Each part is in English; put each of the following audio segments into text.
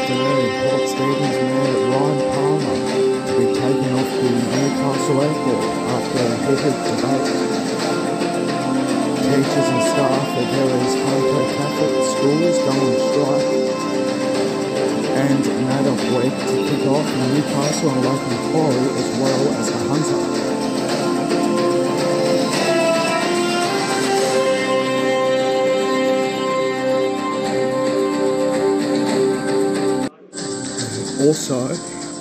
afternoon, Port Stephens Mayor Ryan Palmer will be taken off the Newcastle airport after a heated debate. Teachers and staff at various Hunter Catholic schools go on strike, and NAIDOC week to kick off in Newcastle and Lake Macquarie as well as the Hunter. Also,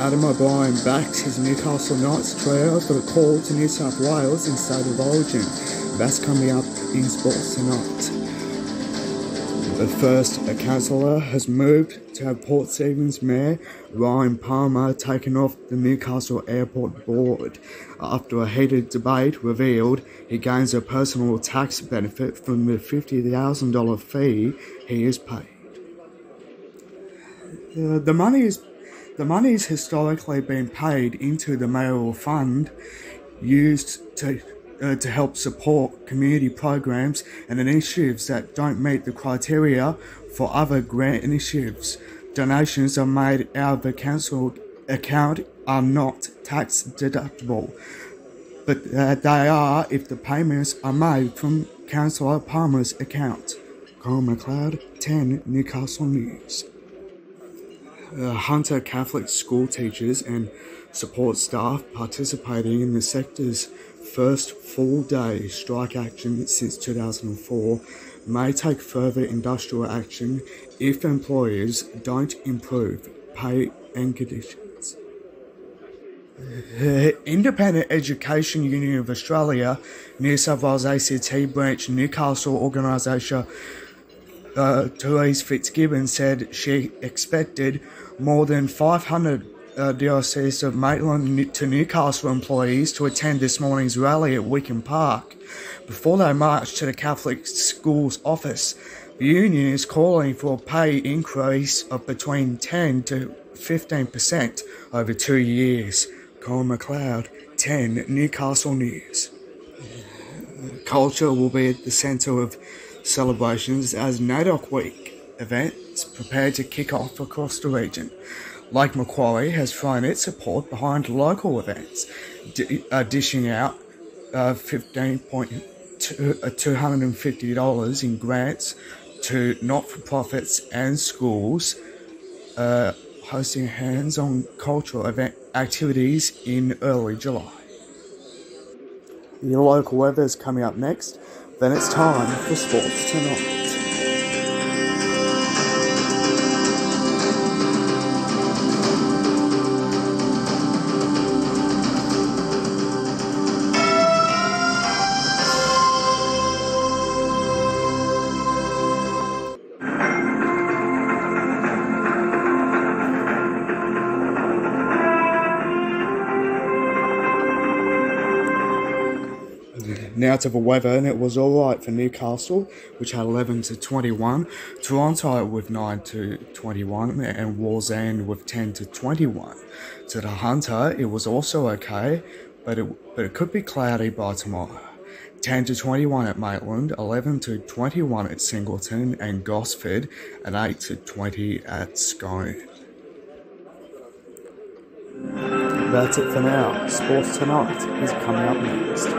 Adam O'Brien backs his Newcastle Knights trio for the call to New South Wales in State of Origin. That's coming up in sports tonight. The first councillor has moved to have Port Stephens Mayor Ryan Palmer taken off the Newcastle Airport Board. After a heated debate revealed he gains a personal tax benefit from the $50,000 fee he is paid. The money has historically been paid into the mayoral fund used to help support community programs and initiatives that don't meet the criteria for other grant initiatives. Donations are made out of the council account are not tax deductible, but they are if the payments are made from Councillor Palmer's account. Colin McLeod, 10 Newcastle News. Hunter Catholic school teachers and support staff participating in the sector's first full-day strike action since 2004 may take further industrial action if employers don't improve pay and conditions. Independent Education Union of Australia, New South Wales ACT branch Newcastle organisation Therese Fitzgibbon said she expected more than 500 Diocese of Maitland to Newcastle employees to attend this morning's rally at Wickham Park before they marched to the Catholic Schools office. The union is calling for a pay increase of between 10 to 15% over 2 years. Colin McLeod, 10 Newcastle News. Culture will be at the centre of celebrations as NAIDOC Week events prepare to kick off across the region. Lake Macquarie has thrown its support behind local events, dishing out $250 in grants to not-for-profits and schools, hosting hands-on cultural event activities in early July. Your local weather is coming up next. Then it's time for Sports Tonight. Now to the weather, and it was alright for Newcastle, which had 11 to 21, Toronto with 9 to 21, and Wallsend with 10 to 21. To the Hunter, it was also okay, but it could be cloudy by tomorrow. 10 to 21 at Maitland, 11 to 21 at Singleton and Gosford, and 8 to 20 at Scone. That's it for now. Sports Tonight is coming up next.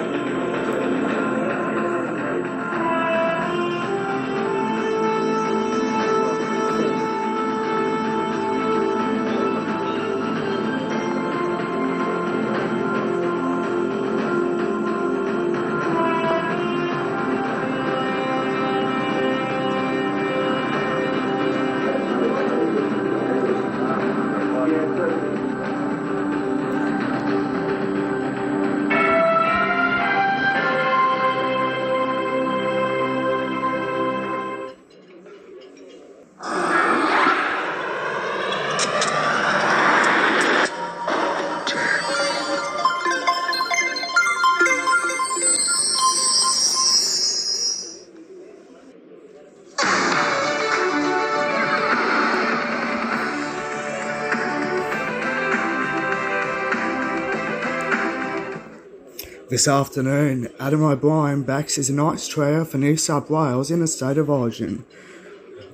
This afternoon, Adam O'Brien backs his Knights trio for New South Wales in a State of Origin.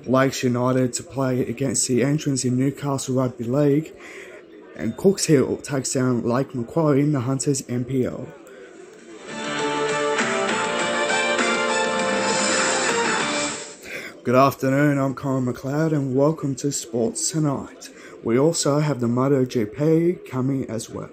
Lakes United to play against the entrants in Newcastle Rugby League, and Cooks Hill takes down Lake Macquarie in the Hunters NPL. Good afternoon, I'm Colin McLeod and welcome to Sports Tonight. We also have the MotoGP coming as well.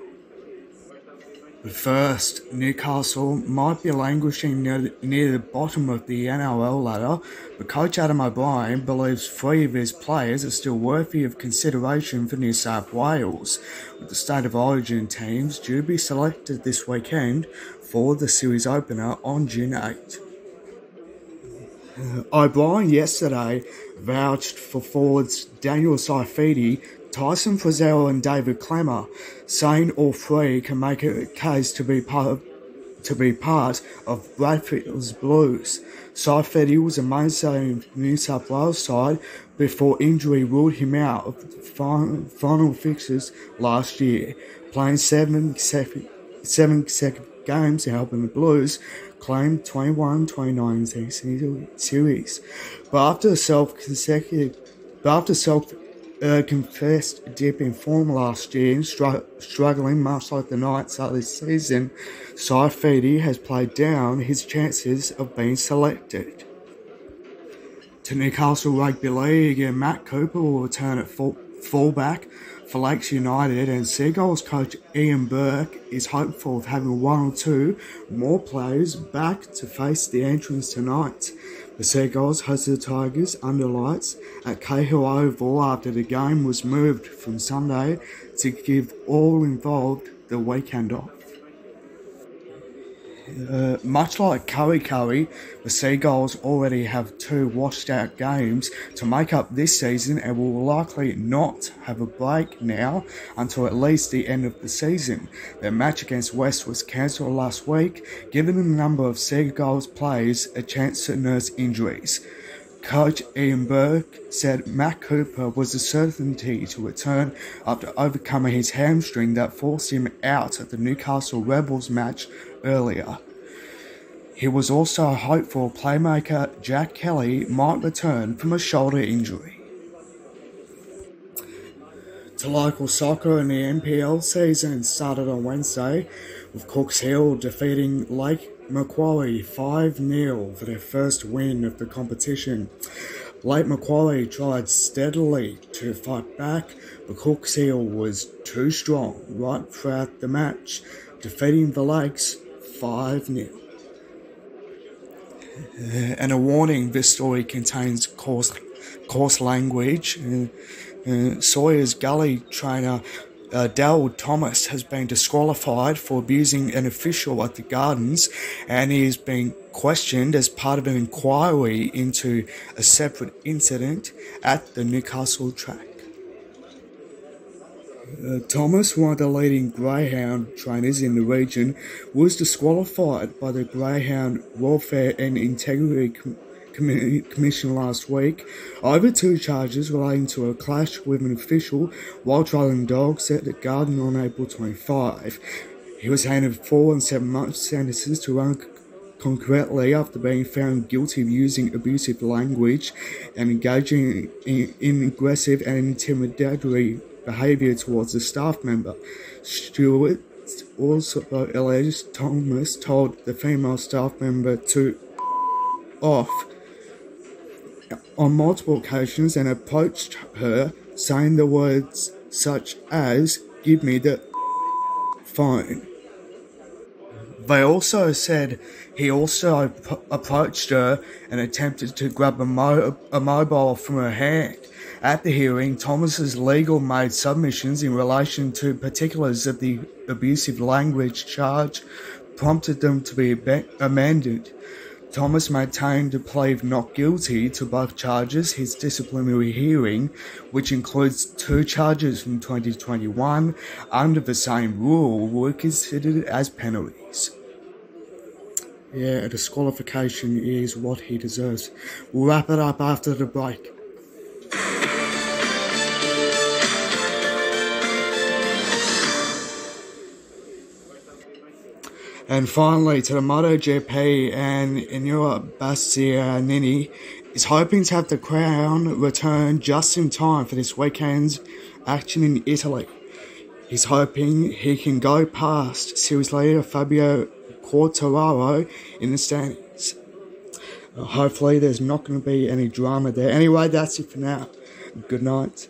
But first, Newcastle might be languishing near the bottom of the NRL ladder, but coach Adam O'Brien believes 3 of his players are still worthy of consideration for New South Wales, with the State of Origin teams due to be selected this weekend for the series opener on June 8. O'Brien yesterday vouched for forwards Daniel Saifidi, Tyson Frizzell and David Clemmer, saying all 3 can make a case to be part of Bradfield's Blues. Saifidi was a mainstay of New South Wales side before injury ruled him out of the final fixtures last year, playing 7 consecutive games and helping the Blues claim 21-29 series. But after a self-confessed dip in form last year and struggling much like the Knights are this season, Saifidi has played down his chances of being selected. To Newcastle Rugby League, and Matt Cooper will return at fullback for Lakes United, and Seagulls coach Ian Burke is hopeful of having 1 or 2 more players back to face the entrants tonight. The Seagulls hosted the Tigers under lights at Cahill Oval after the game was moved from Sunday to give all involved the weekend off. Much like Curry, the Seagulls already have 2 washed-out games to make up this season and will likely not have a break now until at least the end of the season. Their match against West was cancelled last week, giving a number of Seagulls players a chance to nurse injuries. Coach Ian Burke said Matt Cooper was a certainty to return after overcoming his hamstring that forced him out at the Newcastle Rebels match earlier. He was also hopeful playmaker Jack Kelly might return from a shoulder injury. To local soccer, in the NPL season started on Wednesday, with Cooks Hill defeating Lake Macquarie 5-0 for their first win of the competition. Lake Macquarie tried steadily to fight back, but Cooks Hill was too strong right throughout the match, defeating the Lakes 5-0. And a warning, this story contains coarse language. Sawyer's Gully trainer Daryl Thomas has been disqualified for abusing an official at the Gardens, and he is being questioned as part of an inquiry into a separate incident at the Newcastle track. Thomas, one of the leading greyhound trainers in the region, was disqualified by the Greyhound Welfare and Integrity Commission last week over 2 charges relating to a clash with an official while trialling dogs at the Garden on April 25. He was handed 4 and 7 month sentences to run concurrently after being found guilty of using abusive language and engaging in aggressive and intimidatory behaviour towards a staff member. Stewart also alleged Thomas told the female staff member to off on multiple occasions and approached her saying the words such as "give me the phone." They also said he also approached her and attempted to grab a mobile from her hand. At the hearing, Thomas's legal made submissions in relation to particulars of the abusive language charge prompted them to be amended. Thomas maintained to plead not guilty to both charges. His disciplinary hearing, which includes 2 charges from 2021 under the same rule, were considered as penalties. Yeah, a disqualification is what he deserves. We'll wrap it up after the break. And finally, to the MotoGP, and Inua Bastianini is hoping to have the crown returned just in time for this weekend's action in Italy. He's hoping he can go past series leader Fabio Quartararo in the standings. Hopefully there's not going to be any drama there. Anyway, that's it for now. Good night.